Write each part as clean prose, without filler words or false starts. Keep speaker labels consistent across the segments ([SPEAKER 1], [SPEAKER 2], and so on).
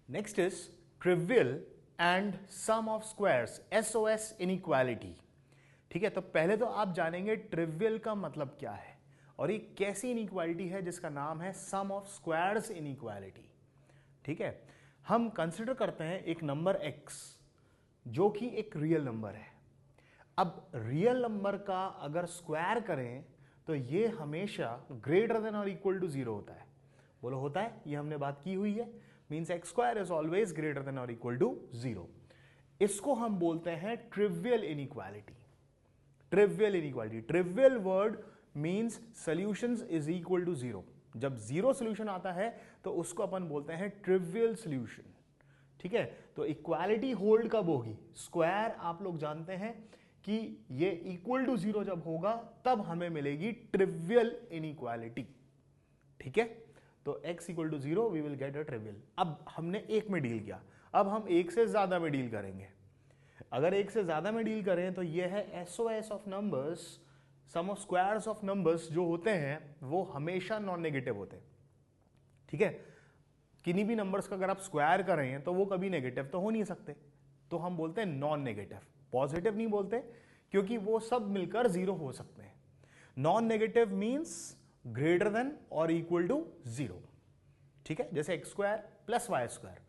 [SPEAKER 1] Next is trivial and sum of squares, SOS inequality. ठीक है, तो पहले तो आप जानेंगे ट्रिवियल का मतलब क्या है और ये कैसी इनइक्वालिटी है जिसका नाम है सम ऑफ स्क्वायर्स इनइक्वालिटी। ठीक है, हम कंसिडर करते हैं एक नंबर x जो कि एक रियल नंबर है। अब रियल नंबर का अगर स्क्वायर करें तो ये हमेशा ग्रेटर देन और इक्वल टू 0 होता है। बोलो होता है, ये हमने बात की हुई है। Means x square is always greater than और इक्वल टू 0। इसको हम बोलते हैं trivial inequality. Trivial inequality, trivial word means solutions is equal to 0। जब 0 सोल्यूशन आता है तो उसको अपन बोलते हैं ट्रिवियल सोल्यूशन। ठीक है, तो इक्वालिटी होल्ड कब होगी? स्क्वायर आप लोग जानते हैं कि ये इक्वल टू 0 जब होगा तब हमें मिलेगी ट्रिवियल इनइक्वालिटी। ठीक है, तो x equal to 0 we will get a trivial. अब हमने एक में डील किया, अब हम एक से ज्यादा में डील करेंगे। अगर एक से ज्यादा में डील करें तो ये है SOS of numbers, sum of squares of numbers जो होते हैं वो हमेशा नॉन नेगेटिव होते हैं। ठीक है, किन्हीं भी नंबर्स का अगर आप स्क्वायर कर रहे हैं तो वो कभी नेगेटिव तो हो नहीं सकते, तो हम बोलते हैं नॉन नेगेटिव। पॉजिटिव नहीं बोलते क्योंकि वो सब मिलकर 0 हो सकते हैं। Non negative means greater than और इक्वल टू 0। ठीक है, जैसे X square plus Y square,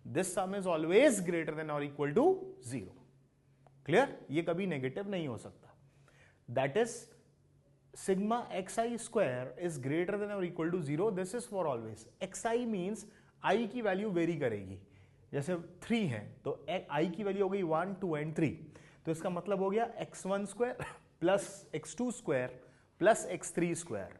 [SPEAKER 1] this sum is always greater than और इक्वल टू 0। क्लियर, ये कभी नेगेटिव नहीं हो सकता। That is sigma xi square is greater than और equal to 0, this is for always. xi means i की value vary करेगी। जैसे 3 है तो i की वैल्यू हो गई 1, 2 एंड 3, तो इसका मतलब हो गया x1 square plus x2 square plus x3 square.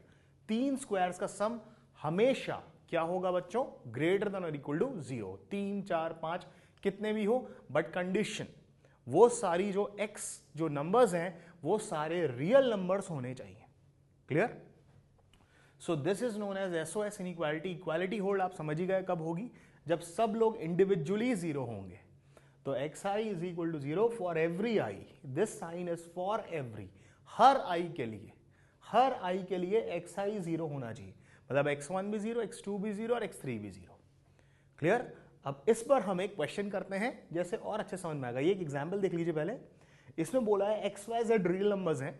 [SPEAKER 1] 3 squares का सम हमेशा क्या होगा बच्चों? ग्रेटर देन और इक्वल टू 0। 3, 4, 5 कितने भी हो, बट कंडीशन वो सारी जो x जो नंबर्स हैं वो सारे रियल नंबर्स होने चाहिए। Clear? So this is known as SOS inequality. Equality hold आप समझ ही गए कब होगी? जब सब लोग इंडिविजुअली 0 होंगे। तो xi is equal to 0 for every i। This sign is for every, हर i के लिए, हर i के लिए xi 0 होना चाहिए। मतलब x1 भी 0, x2 भी 0 और x3 भी 0। क्लियर? अब इस पर हम एक क्वेश्चन करते हैं जैसे और अच्छे समझ में आएगा। ये एक एग्जांपल देख लीजिए पहले। इसमें बोला है x y z real numbers हैं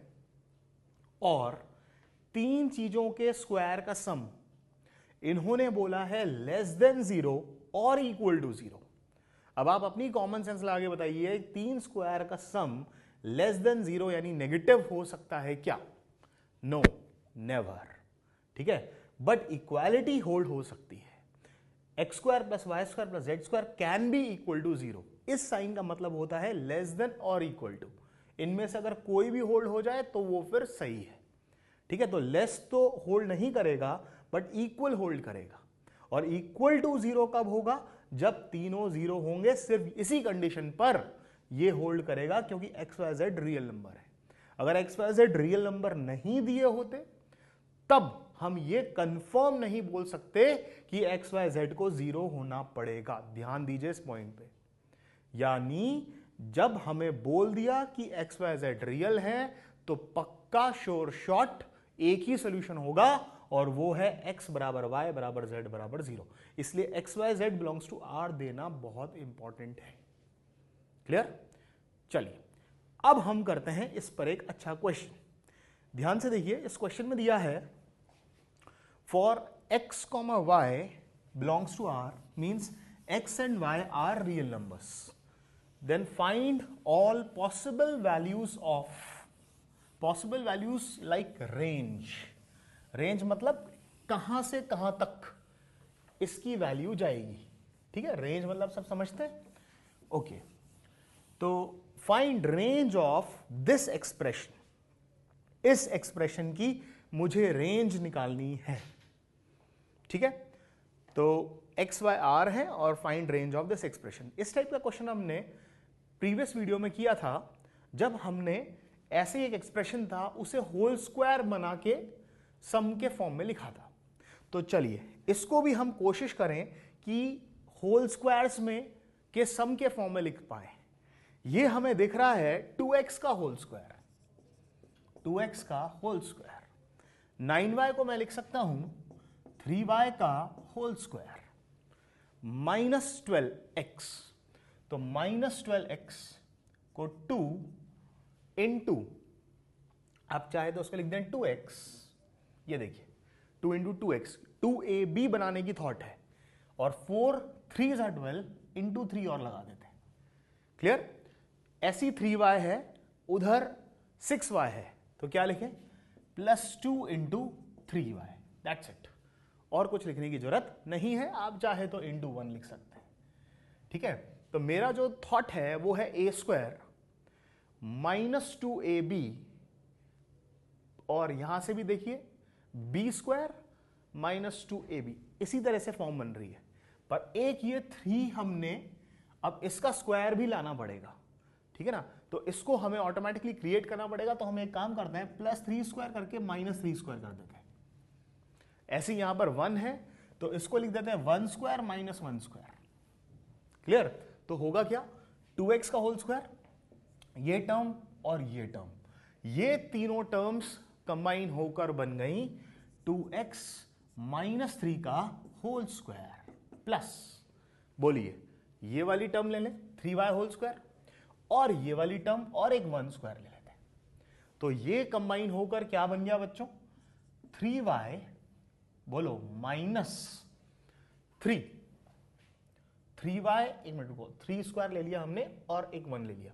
[SPEAKER 1] और 3 चीजों के स्क्वायर का सम इन्होंने बोला है लेस देन 0 और इक्वल टू 0। अब आप अपनी कॉमन सेंस लगा के बताइए 3 स्क्वायर का सम लेस देन 0 यानी नेगेटिव हो सकता है क्या? No, never. ठीक है, बट इक्वालिटी होल्ड हो सकती है। X square plus Y square plus z square can be equal to 0। इस साइन का मतलब होता है लेस देन और इक्वल टू। इनमें से अगर कोई भी होल्ड हो जाए तो वो फिर सही है। ठीक है, तो लेस तो होल्ड नहीं करेगा बट इक्वल होल्ड करेगा। और इक्वल टू 0 कब होगा? जब तीनों 0 होंगे। सिर्फ इसी कंडीशन पर ये होल्ड करेगा क्योंकि x y z real number है। अगर x y z real number नहीं दिए होते तब हम ये कंफर्म नहीं बोल सकते कि एक्स वाई जेड को 0 होना पड़ेगा। ध्यान दीजिए इस पॉइंट पे। यानी जब हमें बोल दिया कि एक्स वाई जेड रियल है तो पक्का श्योर शॉट एक ही सोल्यूशन होगा और वो है x बराबर y बराबर z बराबर 0। इसलिए x y z belongs to R देना बहुत इंपॉर्टेंट है। क्लियर? चलिए अब हम करते हैं इस पर एक अच्छा क्वेश्चन। ध्यान से देखिए, इस क्वेश्चन में दिया है for x comma y belongs to R means x and y are real numbers, then find all possible values like range। range मतलब कहां से कहां तक इसकी वैल्यू जाएगी। ठीक है, रेंज मतलब सब समझते हैं। ओके, तो find range of this expression. इस एक्सप्रेशन की मुझे रेंज निकालनी है। ठीक है, तो एक्स वाई आर है और find range of this expression. इस टाइप का क्वेश्चन हमने प्रीवियस वीडियो में किया था जब हमने ऐसे ही एक एक्सप्रेशन था उसे होल स्क्वायर बना के सम के फॉर्म में लिखा था। तो चलिए इसको भी हम कोशिश करें कि होल स्क्वायर्स में के सम के फॉर्म में लिख पाए। ये हमें दिख रहा है 2x का होल स्क्वायर, 2x का होल स्क्वायर। 9y को मैं लिख सकता हूं 3y का होल स्क्वायर। -12x, तो -12x को 2 इंटू, आप चाहे तो उसको लिख दें 2x, ये देखिए 2 इंटू 2x, 2ab बनाने की थॉट है, और 4 3 ज़ा 12 इंटू 3 और लगा देते हैं। क्लियर? ऐसी 3y है, उधर 6y है, तो क्या लिखें? +2 इंटू 3y, दैट्स इट। और कुछ लिखने की जरूरत नहीं है, आप चाहे तो इंटू 1 लिख सकते हैं। ठीक है, तो मेरा जो थॉट है वो है a² -2ab, और यहां से भी देखिए b² -2ab, इसी तरह से फॉर्म बन रही है। पर एक ये 3 हमने अब इसका स्क्वायर भी लाना पड़ेगा, ठीक है ना, तो इसको हमें ऑटोमेटिकली क्रिएट करना पड़ेगा। तो हम एक काम करते हैं, +3² करके -3² कर देते हैं। ऐसे यहां पर 1 है, तो इसको लिख देते हैं 1² -1²। क्लियर? तो होगा क्या? 2x का होल स्क्वायर, ये टर्म और ये टर्म, ये तीनों टर्म्स कंबाइन होकर बन गई 2x -3 का होल स्क्वायर प्लस, बोलिए ये वाली टर्म ले लें 3y होल स्क्वायर, और ये वाली टर्म और एक 1² ले लेते हैं। तो ये कंबाइन होकर क्या बन गया बच्चों? 3y, बोलो, -3, 3y, एक मिनट रुको, 3² ले लिया हमने और एक 1 ले लिया,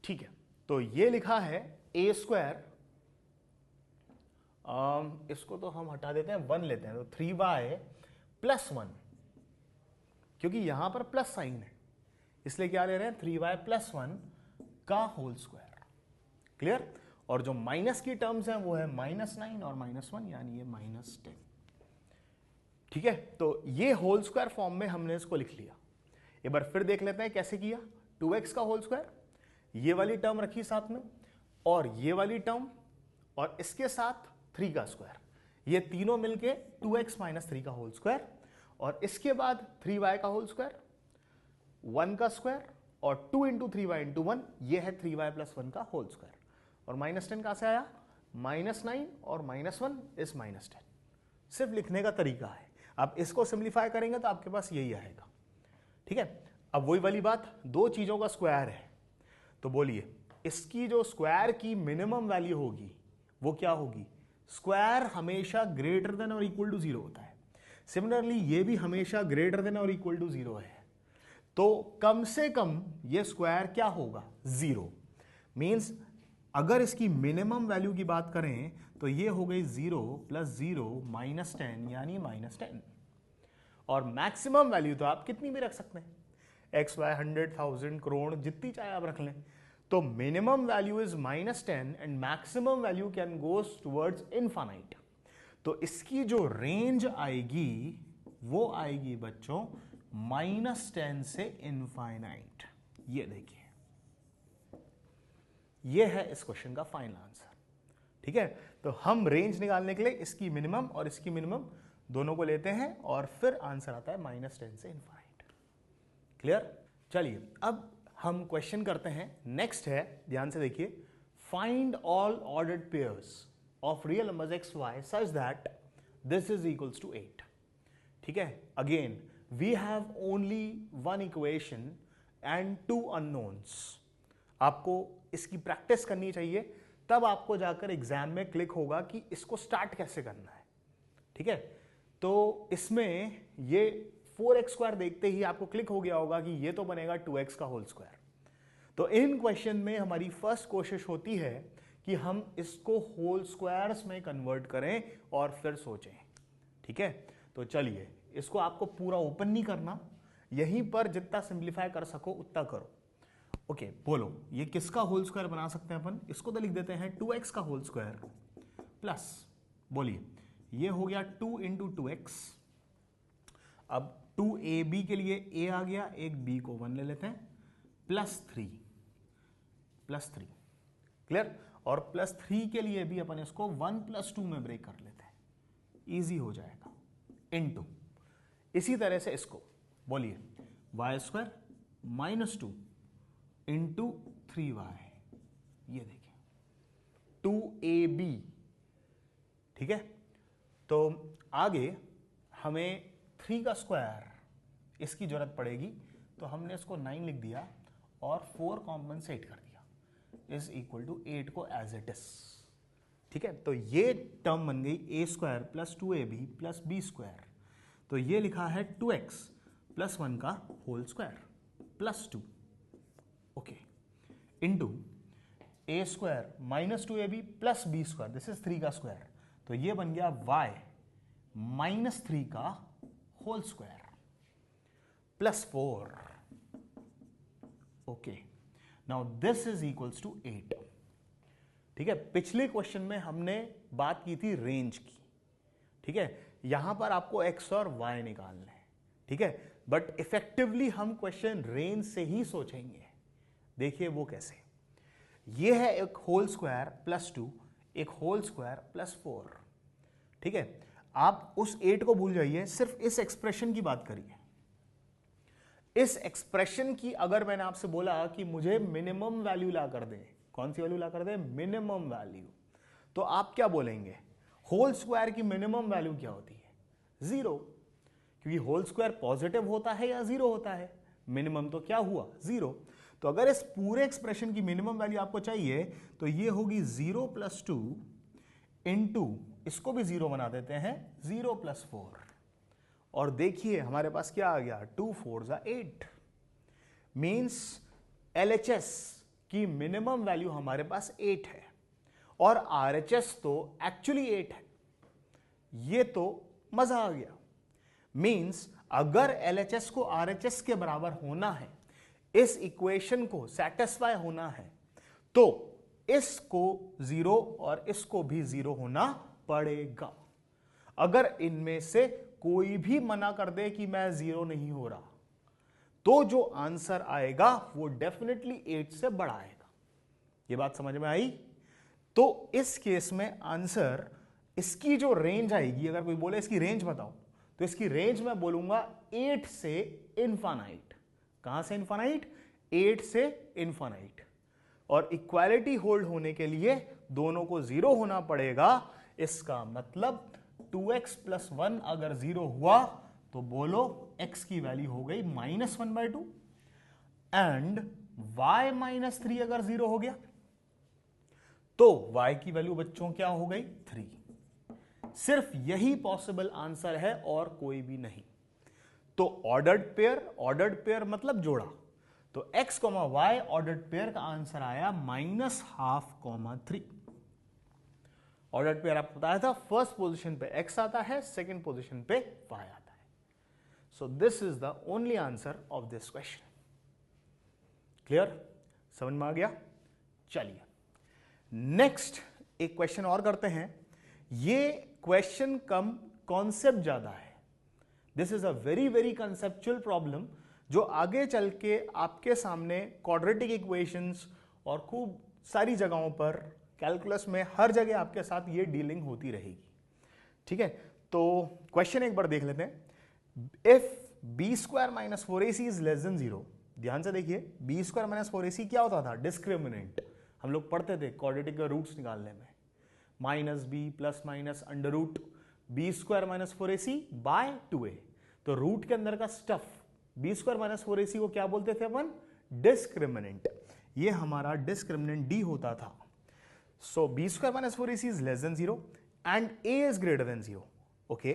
[SPEAKER 1] ठीक है। तो ये लिखा है a², इसको तो हम हटा देते हैं, 1 लेते हैं, तो 3y +1, क्योंकि यहां पर प्लस साइन है, इसलिए क्या ले रहे हैं? 3y +1 का होल स्क्वायर। क्लियर? और जो माइनस की टर्म्स हैं वो है -9 और -1, यानी ये -10। ठीक है, तो ये होल स्क्वायर फॉर्म में हमने इसको लिख लिया। एक बार फिर देख लेते हैं कैसे किया। 2x का होल स्क्वायर, ये वाली टर्म रखी साथ में, और ये वाली टर्म, और इसके साथ 3 का स्क्वायर, ये तीनों मिलके 2x -3 का होल स्क्वायर, और इसके बाद 3y का होल स्क्वायर, 1 का स्क्वायर, और 2 इंटू 3y इंटू 1, ये है 3y +1 का होल स्क्वायर। और -10 कहां से आया? -9 और -1 इज -10। सिर्फ लिखने का तरीका है, आप इसको सिंप्लीफाई करेंगे तो आपके पास यही आएगा। ठीक है, अब वही वाली बात, दो चीजों का स्क्वायर है, तो बोलिए इसकी जो स्क्वायर की मिनिमम वैल्यू होगी वो क्या होगी? स्क्वायर हमेशा ग्रेटर देन और इक्वल टू 0 होता है। सिमिलरली ये भी हमेशा ग्रेटर देन और इक्वल टू 0 है, तो कम से कम ये स्क्वायर क्या होगा? 0। मींस अगर इसकी मिनिमम वैल्यू की बात करें तो ये हो गई 0 + 0 -10, यानी -10। और मैक्सिमम वैल्यू तो आप कितनी भी रख सकते हैं, x, y, 100, 1000, करोड़, जितनी चाहे आप रख लें। तो minimum value is -10 and maximum value can goes towards infinite. तो इसकी जो रेंज आएगी वो आएगी बच्चों -10 से इनफाइनाइट। ये देखिए, ये है इस क्वेश्चन का फाइनल आंसर। ठीक है, तो हम रेंज निकालने के लिए इसकी मिनिमम और इसकी मिनिमम दोनों को लेते हैं और फिर आंसर आता है -10 से इनफाइनाइट। क्लियर? चलिए अब हम क्वेश्चन करते हैं। नेक्स्ट है, ध्यान से देखिए, find all ordered pairs of real numbers x, y such that this is equals to 8। ठीक है, again we have only one equation and 2 unknowns. आपको इसकी प्रैक्टिस करनी चाहिए, तब आपको जाकर एग्जाम में क्लिक होगा कि इसको स्टार्ट कैसे करना है। ठीक है, तो इसमें ये 4x² देखते ही आपको क्लिक हो गया होगा कि ये तो बनेगा 2x का होल स्क्वायर। तो इन क्वेश्चन में हमारी फर्स्ट कोशिश होती है कि हम इसको होल स्क्वायर्स में कन्वर्ट करें और फिर सोचें। ठीक है, तो चलिए, इसको आपको पूरा ओपन नहीं करना, यहीं पर जितना सिंप्लीफाई कर सको उतना करो। ओके, बोलो ये किसका होल स्क्वायर बना सकते हैं अपन? इसको तो लिख देते हैं 2x का होल स्क्वायर प्लस, बोलिए ये हो गया 2 इंटू 2x। अब 2ab के लिए a आ गया, एक b को 1 ले लेते हैं, +3 क्लियर? और +3 के लिए भी अपन इसको 1 + 2 में ब्रेक कर लेते हैं, इजी हो जाएगा, इनटू। इसी तरह से इसको बोलिए y² -2 इंटू 3y, ये देखिए 2ab। ठीक है, तो आगे हमें 3 का स्क्वायर इसकी जरूरत पड़ेगी, तो हमने इसको 9 लिख दिया और 4 कॉम्पनसेट कर दिया इज इक्वल टू 8 को एज इट इज। ठीक है, तो ये टर्म बन गई A square plus 2ab plus B square, तो ये लिखा है 2x प्लस 1 का whole square plus 2, okay, into A square minus 2ab plus B square, this is 3 का स्क्वायर, तो ये बन गया y माइनस 3 का whole square plus 4, okay, now this is equals to 8। ठीक है, पिछले क्वेश्चन में हमने बात की थी रेंज की। ठीक है, यहां पर आपको x और y निकालना है। ठीक है, बट इफेक्टिवली हम क्वेश्चन रेंज से ही सोचेंगे। देखिए वो कैसे, ये है एक होल स्क्वायर प्लस 2, एक होल स्क्वायर प्लस 4। ठीक है, आप उस 8 को भूल जाइए, सिर्फ इस एक्सप्रेशन की बात करिए। इस एक्सप्रेशन की अगर मैंने आपसे बोला कि मुझे मिनिमम वैल्यू ला कर दें, कौन सी वैल्यू ला कर दें? मिनिमम वैल्यू, तो आप क्या बोलेंगे? होल स्क्वायर की मिनिमम वैल्यू क्या होती है? 0, क्योंकि होल स्क्वायर पॉजिटिव होता है या 0 होता है, मिनिमम तो क्या हुआ? 0। तो अगर इस पूरे एक्सप्रेशन की मिनिमम वैल्यू आपको चाहिए तो ये होगी 0 प्लस 2 इंटू, इसको भी 0 बना देते हैं, 0 प्लस 4, और देखिए हमारे पास क्या आ गया, 2 4 8, मीन्स LHS की मिनिमम वैल्यू हमारे पास 8 है और RHS तो एक्चुअली 8 है। ये तो मजा आ गया। मीन्स अगर LHS को RHS के बराबर होना है, इस इक्वेशन को सेटिस्फाई होना है, तो इसको 0 और इसको भी 0 होना पड़ेगा। अगर इनमें से कोई भी मना कर दे कि मैं 0 नहीं हो रहा, तो जो आंसर आएगा वो डेफिनेटली 8 से बड़ा आएगा। ये बात समझ में आई? तो इस केस में आंसर, इसकी जो रेंज आएगी, अगर कोई बोले इसकी रेंज बताओ, तो इसकी रेंज मैं बोलूंगा 8 से इनफाइनाइट। कहां से इनफाइनाइट? 8 से इनफाइनाइट। और इक्वालिटी होल्ड होने के लिए दोनों को 0 होना पड़ेगा। इसका मतलब 2x प्लस 1 अगर 0 हुआ तो बोलो x की वैल्यू हो गई -1/2, एंड y माइनस 3 अगर 0 हो गया तो y की वैल्यू बच्चों क्या हो गई? 3। सिर्फ यही पॉसिबल आंसर है और कोई भी नहीं। तो ऑर्डर्ड पेयर मतलब जोड़ा, तो x, y ऑर्डर्ड पेयर का आंसर आया -½ 3। ऑर्डर्ड पेयर आपको बताया था, फर्स्ट पोजीशन पे x आता है, सेकंड पोजीशन पे y आता है। सो this is the only answer of this question. Clear? समझ में आ गया? चलिए नेक्स्ट एक क्वेश्चन और करते हैं। ये क्वेश्चन कम, कॉन्सेप्ट ज्यादा है। This is a very very conceptual problem, जो आगे चल के आपके सामने क्वाड्रेटिक इक्वेशंस और खूब सारी जगहों पर, कैलकुलस में, हर जगह आपके साथ ये डीलिंग होती रहेगी। ठीक है, तो क्वेश्चन एक बार देख लेते हैं। If b² - 4ac is less than 0, ध्यान से देखिए, b² - 4ac क्या होता था? डिस्क्रिमिनेंट। हम लोग पढ़ते थे क्वाड्रेटिक के रूट्स निकालने में, -b plus minus under root b² - 4ac by 2a। तो रूट के अंदर का स्टफ b² - 4ac को क्या बोलते थे अपन? डिस्क्रिमिनेंट। ये हमारा डिस्क्रिमिनेंट d होता था। सो b² - 4ac is less than 0 and a is greater than 0. Okay,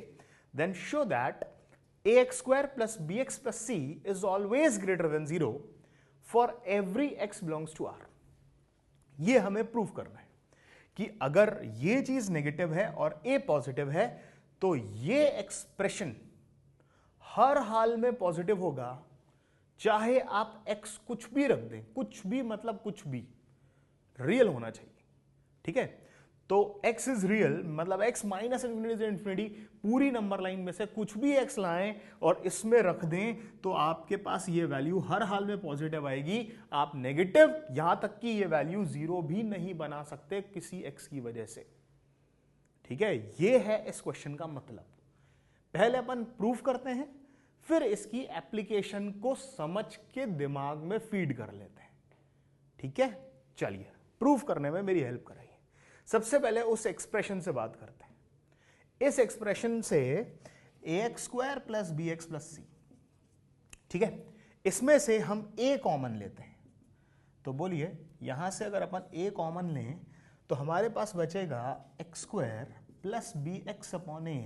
[SPEAKER 1] then show that ax² plus bx plus c is always greater than 0 for every x belongs to R. ये हमें prove करना है कि अगर ये चीज नेगेटिव है और a पॉजिटिव है, तो ये एक्सप्रेशन हर हाल में पॉजिटिव होगा, चाहे आप x कुछ भी रख दें, कुछ भी मतलब कुछ भी, रियल होना चाहिए। ठीक है, तो x इज रियल, मतलब x माइनस इंफिनिटी से इंफिनिटी, पूरी नंबर लाइन में से कुछ भी x लाएं और इसमें रख दें, तो आपके पास ये वैल्यू हर हाल में पॉजिटिव आएगी। आप नेगेटिव, यहां तक कि ये वैल्यू 0 भी नहीं बना सकते किसी x की वजह से। ठीक है, ये है इस क्वेश्चन का मतलब। पहले अपन प्रूफ करते हैं, फिर इसकी एप्लीकेशन को समझ के दिमाग में फीड कर लेते हैं। ठीक है, चलिए प्रूफ करने में मेरी हेल्प कराइए। सबसे पहले उस एक्सप्रेशन से बात करते हैं। इस एक्सप्रेशन से ax² plus bx plus c, ठीक है, इसमें से हम a कॉमन लेते हैं, तो बोलिए यहां से अगर अपन a कॉमन लें तो हमारे पास बचेगा X square plus B X upon A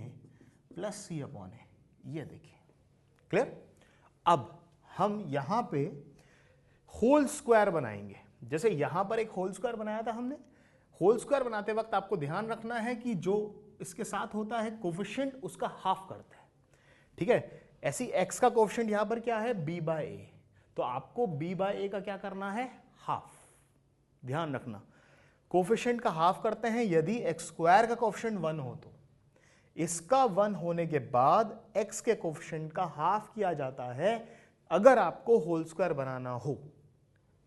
[SPEAKER 1] plus C upon A. ये देखिए, क्लियर। अब हम यहां पे होल स्क्वायर बनाएंगे। जैसे यहां पर एक होल स्क्वायर बनाया था हमने, होल स्क्वायर बनाते वक्त आपको ध्यान रखना है कि जो इसके साथ होता है कोफिशिएंट उसका हाफ करता है, ठीक है। ऐसी x का कोफिशिएंट यहां पर क्या है, b बाय ए, तो आपको b बाय ए का क्या करना है, हाफ। ध्यान रखना, कोफिशिएंट का हाफ करते हैं यदि एक्स स्क्वायर का कोफिशिएंट 1 हो तो इसका 1 होने के बाद x के कोफिशिएंट का हाफ किया जाता है अगर आपको होल स्क्वायर बनाना हो।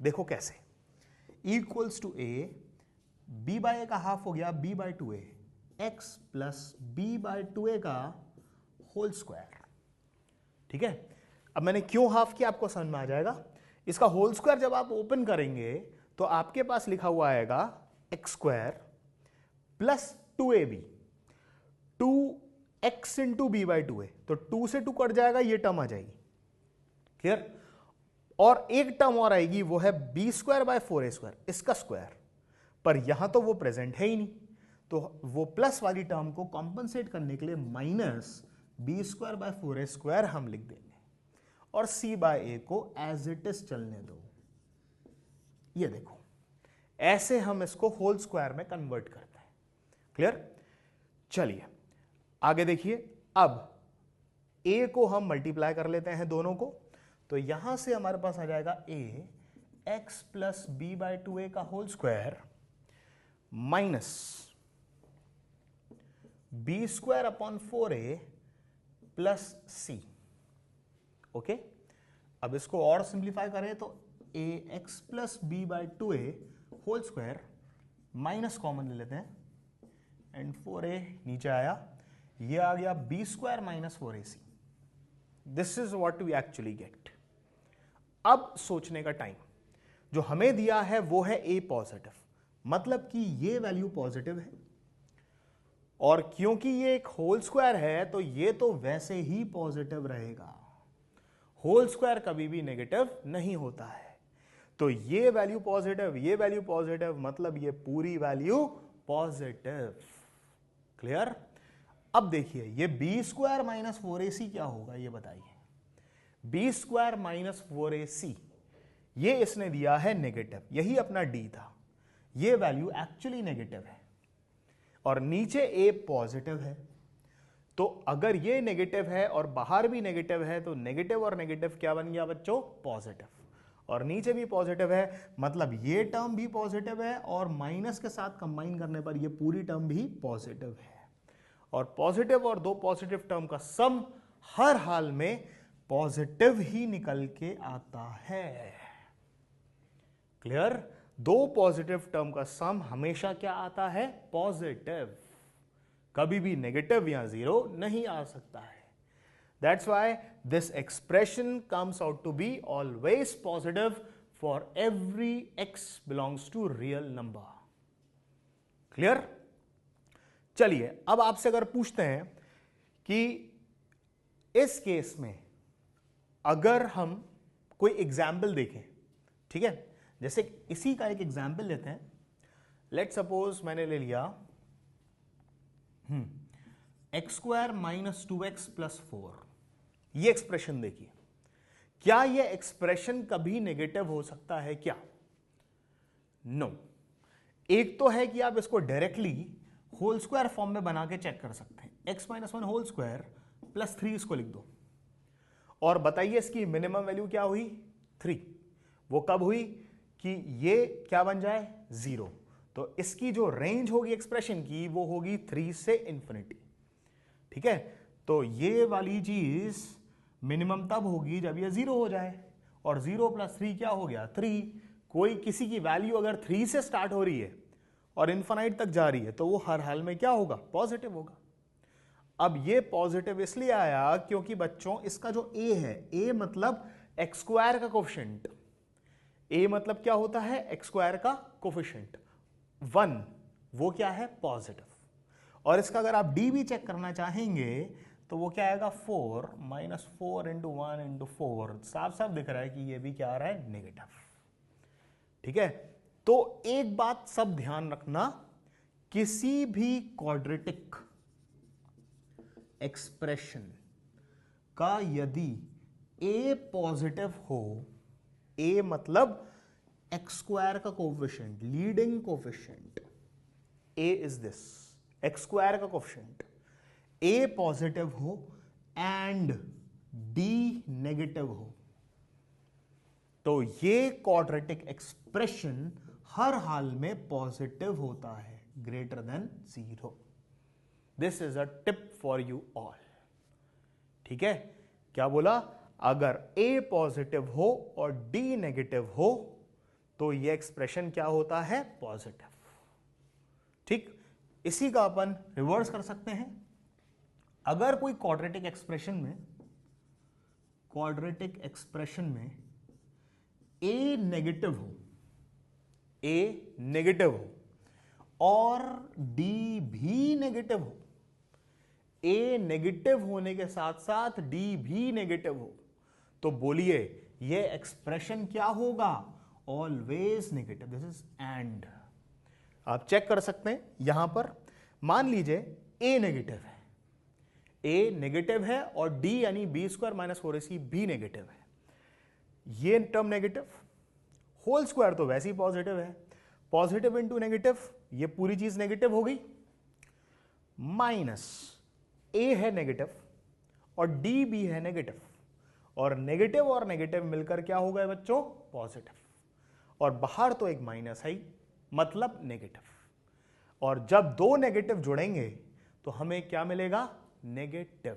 [SPEAKER 1] देखो कैसे, equals to A, b by A का हाफ हो गया b by 2a, x plus b by 2a का होल स्क्वायर, ठीक है। अब मैंने क्यों हाफ किया आपको समझ में आ जाएगा। इसका होल स्क्वायर जब आप ओपन करेंगे तो आपके पास लिखा हुआ आएगा x square plus 2ab, 2x into b by 2a, तो 2 से 2 कट जाएगा, ये टर्म आ जाएगी, क्लियर। और एक टर्म और आएगी, वो है b square by 4a square, इसका स्क्वायर, पर यहां तो वो प्रेजेंट है ही नहीं, तो वो प्लस वाली टर्म को कॉम्पनसेट करने के लिए minus B square by 4a square हम लिख देंगे और c बाय ए को एज इट इज चलने दो। ये देखो, ऐसे हम इसको होल स्क्वायर में कन्वर्ट करते हैं, क्लियर। चलिए आगे देखिए, अब a को हम मल्टीप्लाई कर लेते हैं दोनों को, तो यहां से हमारे पास आ जाएगा a x plus B by 2a का whole square minus B square upon 4a plus C. Okay, अब इसको और सिंप्लीफाई करें तो A X plus B by 2a whole square minus common ले लेते हैं एंड 4a नीचे आया, ये आ गया b square minus 4ac। This is what we actually get. अब सोचने का टाइम, जो हमें दिया है वो है a पॉजिटिव, मतलब कि ये वैल्यू पॉजिटिव है, और क्योंकि ये एक होल स्क्वायर है तो ये तो वैसे ही पॉजिटिव रहेगा। होल स्क्वायर कभी भी नेगेटिव नहीं होता है, तो ये वैल्यू पॉजिटिव, ये वैल्यू पॉजिटिव, मतलब ये पूरी वैल्यू पॉजिटिव, क्लियर। अब देखिए ये बी स्क्वायर माइनस 4ac क्या होगा ये बताइए। बी स्क्वायर माइनस 4ac ये इसने दिया है नेगेटिव, यही अपना d था, ये वैल्यू एक्चुअली नेगेटिव है और नीचे a पॉजिटिव है, तो अगर ये नेगेटिव है और बाहर भी नेगेटिव है तो नेगेटिव और नेगेटिव क्या बन गया बच्चों, पॉजिटिव, और नीचे भी पॉजिटिव है, मतलब ये टर्म भी पॉजिटिव है और माइनस के साथ कंबाइन करने पर ये पूरी टर्म भी पॉजिटिव है, और पॉजिटिव और दो पॉजिटिव टर्म का सम हर हाल में पॉजिटिव ही निकल के आता है, क्लियर। दो पॉजिटिव टर्म का सम हमेशा क्या आता है, पॉजिटिव, कभी भी नेगेटिव या जीरो नहीं आ सकता है। That's why this expression comes out to be always positive for every x belongs to real number, clear. चलिए अब आपसे अगर पूछते हैं कि इस केस में अगर हम कोई एग्जाम्पल देखें, ठीक है, जैसे इसी का एक एग्जाम्पल लेते हैं। लेट सपोज मैंने ले लिया x square minus 2x plus 4, ये एक्सप्रेशन देखिए, क्या ये एक्सप्रेशन कभी नेगेटिव हो सकता है क्या? नो। एक तो है कि आप इसको डायरेक्टली होल स्क्वायर फॉर्म में बना के चेक कर सकते हैं, x minus 1 whole square plus 3 इसको लिख दो और बताइए इसकी मिनिमम वैल्यू क्या हुई, 3। वो कब हुई कि ये क्या बन जाए, 0, तो इसकी जो रेंज होगी एक्सप्रेशन की वो होगी 3 से इंफिनिटी, ठीक है। तो ये वाली चीज मिनिमम तब होगी जब ये 0 हो जाए, और 0 प्लस 3 क्या हो गया, 3। कोई किसी की वैल्यू अगर 3 से स्टार्ट हो रही है और इन्फिनाइट तक जा रही है तो वो हर हाल में क्या होगा, पॉजिटिव होगा। अब ये पॉजिटिव इसलिए आया क्योंकि बच्चों इसका जो a है, a मतलब एक्स स्क्वायर का कोफिशिएंट, a मतलब क्या होता है, एक्स स्क्वायर का कोफिशिएंट 1, वो क्या है, पॉजिटिव। और इसका अगर आप d भी चेक करना चाहेंगे तो वो क्या आएगा 4 माइनस 4 इंटू 1 इंटू 4, साफ साफ दिख रहा है कि ये भी क्या आ रहा है, नेगेटिव। ठीक है, तो एक बात सब ध्यान रखना, किसी भी क्वाड्रेटिक एक्सप्रेशन का यदि a पॉजिटिव हो, a मतलब एक्स स्क्वायर का coefficient, leading coefficient, a is this x square का कोफिशिएंट, a पॉजिटिव हो एंड d नेगेटिव हो, तो ये क्वाड्रेटिक एक्सप्रेशन हर हाल में पॉजिटिव होता है, greater than 0। This is a tip for you all. ठीक है, क्या बोला, अगर a पॉजिटिव हो और d नेगेटिव हो तो ये एक्सप्रेशन क्या होता है, पॉजिटिव। ठीक, इसी का अपन रिवर्स कर सकते हैं। अगर कोई क्वाड्रेटिक एक्सप्रेशन में a नेगेटिव हो और d भी नेगेटिव हो, a नेगेटिव होने के साथ साथ d भी नेगेटिव हो, तो बोलिए ये एक्सप्रेशन क्या होगा, always negative. This is and. आप चेक कर सकते हैं यहां पर, मान लीजिए a नेगेटिव है, a नेगेटिव है और d यानी b स्क्वायर माइनस 4ac भी नेगेटिव है, ये टर्म नेगेटिव, होल स्क्वायर तो वैसे ही पॉजिटिव है, पॉजिटिव इंटू नेगेटिव, ये पूरी चीज नेगेटिव हो गई, माइनस a है नेगेटिव और d भी है नेगेटिव, और नेगेटिव मिलकर क्या हो गए बच्चों, पॉजिटिव, और बाहर तो एक माइनस है, मतलब नेगेटिव, और जब दो नेगेटिव जुड़ेंगे तो हमें क्या मिलेगा, नेगेटिव।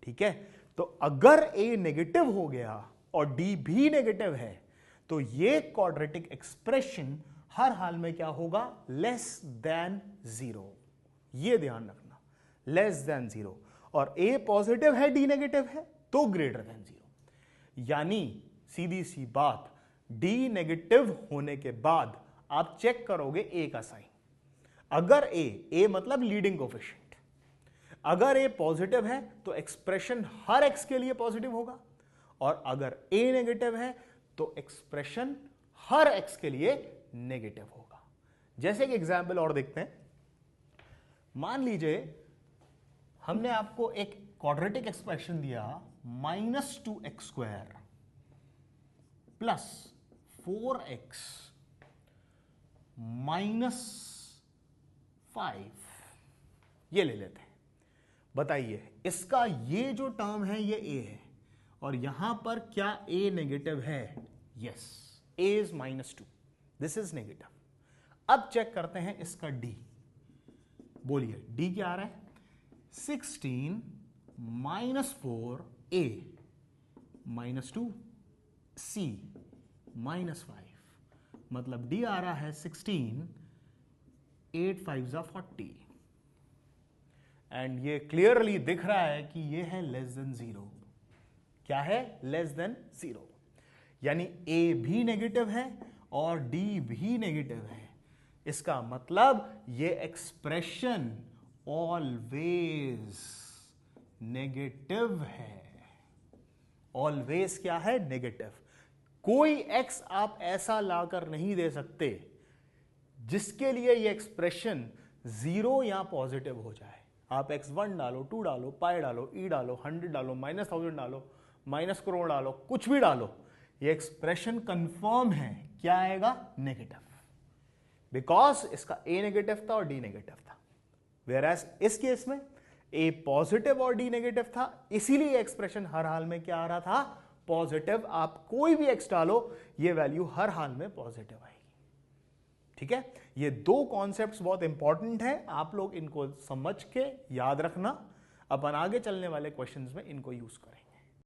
[SPEAKER 1] ठीक है, तो अगर a नेगेटिव हो गया और d भी नेगेटिव है तो ये क्वाड्रेटिक एक्सप्रेशन हर हाल में क्या होगा, लेस देन 0। ये ध्यान रखना, लेस देन 0, और a पॉजिटिव है d नेगेटिव है तो ग्रेटर देन 0। यानी सीधी सी बात, d नेगेटिव होने के बाद आप चेक करोगे a का साइन, अगर a मतलब लीडिंग कोफिशिएंट, अगर a पॉजिटिव है तो एक्सप्रेशन हर x के लिए पॉजिटिव होगा, और अगर a नेगेटिव है तो एक्सप्रेशन हर x के लिए नेगेटिव होगा। जैसे कि एग्जाम्पल और देखते हैं, मान लीजिए हमने आपको एक क्वाड्रेटिक एक्सप्रेशन दिया, -2x² प्लस 4x -5, ये ले लेते हैं। बताइए इसका ये जो टर्म है ये a है, और यहां पर क्या a नेगेटिव है, yes, a is -2, this is negative. अब चेक करते हैं इसका d, बोलिए d क्या आ रहा है, 16 -4a -2c -5, मतलब d आ रहा है 16, 8 5 40, एंड ये क्लियरली दिख रहा है कि ये है लेस देन 0। क्या है, लेस देन 0, यानी a भी नेगेटिव है और d भी नेगेटिव है। इसका मतलब ये एक्सप्रेशन ऑलवेज नेगेटिव है। ऑलवेज क्या है, नेगेटिव। कोई x आप ऐसा लाकर नहीं दे सकते जिसके लिए ये एक्सप्रेशन 0 या पॉजिटिव हो जाए। आप x1 डालो, 2 डालो, पाई डालो, e डालो, 100 डालो, -1000 डालो, -करोड़ डालो, कुछ भी डालो, ये एक्सप्रेशन कंफर्म है, क्या आएगा, नेगेटिव, बिकॉज इसका a नेगेटिव था और d नेगेटिव था। वेयरएज इस केस में a पॉजिटिव और d नेगेटिव था, इसीलिए एक्सप्रेशन हर हाल में क्या आ रहा था, पॉजिटिव। आप कोई भी x डालो, ये वैल्यू हर हाल में पॉजिटिव आएगी। ठीक है, ये दो कॉन्सेप्ट्स बहुत इंपॉर्टेंट हैं, आप लोग इनको समझ के याद रखना, अपन आगे चलने वाले क्वेश्चंस में इनको यूज करें।